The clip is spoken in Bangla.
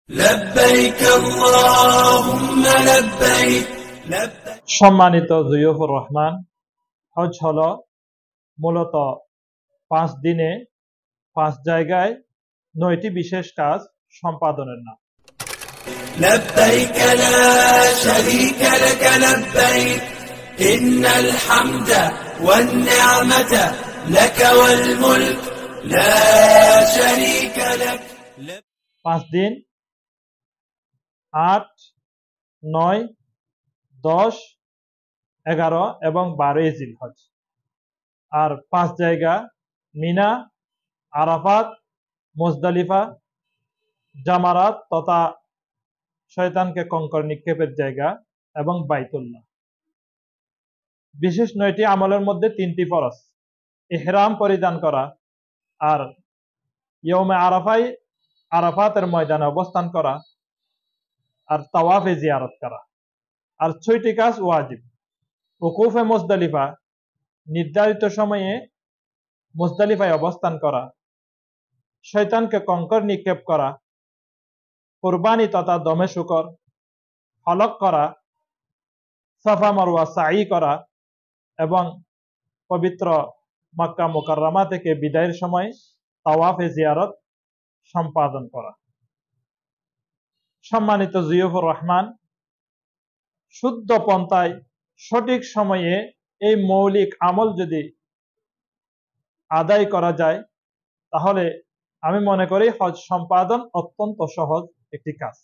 لبيك اللهم لبيك لبيك সম্মানিত জিয়ফুর রহমান, হজ হলো মূলত 5 দিনে 5 জায়গায় 9টি বিশেষ কাজ সম্পাদনের নাম। لبيك لا شريك لك لبيك إن الحمد والنعمة لك والملك لا شريك لك 5 দিন 8, 9, 10, 11 এবং 12 জিলহজ। আর 5 জায়গা মিনা, আরাফাত, মুজদালিফা, জামারাত তথা শয়তানকে কঙ্কর নিক্ষেপের জায়গা এবং বাইতুল্লাহ। বিশেষ 9টি আমলের মধ্যে 3টি ফরজ, ইহরাম পরিধান করা আর ইয়ৌমে আরাফায় আরাফাতের ময়দানে অবস্থান করা আর তাওয়াফে জিয়ারত করা। আর 6টি কাজ ওয়াজিব, উকুফে মুজদালিফা, নির্ধারিত সময়ে মুজদালিফায় অবস্থান করা, শয়তানকে কঙ্কর নিক্ষেপ করা, কুরবানি তথা দমে শুকর, হলক করা, সাফা মারওয়া সাই করা এবং পবিত্র মক্কা মুকাররমা থেকে বিদায়ের সময় তাওয়াফে জিয়ারত সম্পাদন করা। সম্মানিত জিয়ফুর রহমান, শুদ্ধ পন্থায় সঠিক সময়ে এই মৌলিক আমল যদি আদায় করা যায় তাহলে আমি মনে করি হজ সম্পাদন অত্যন্ত সহজ একটি কাজ।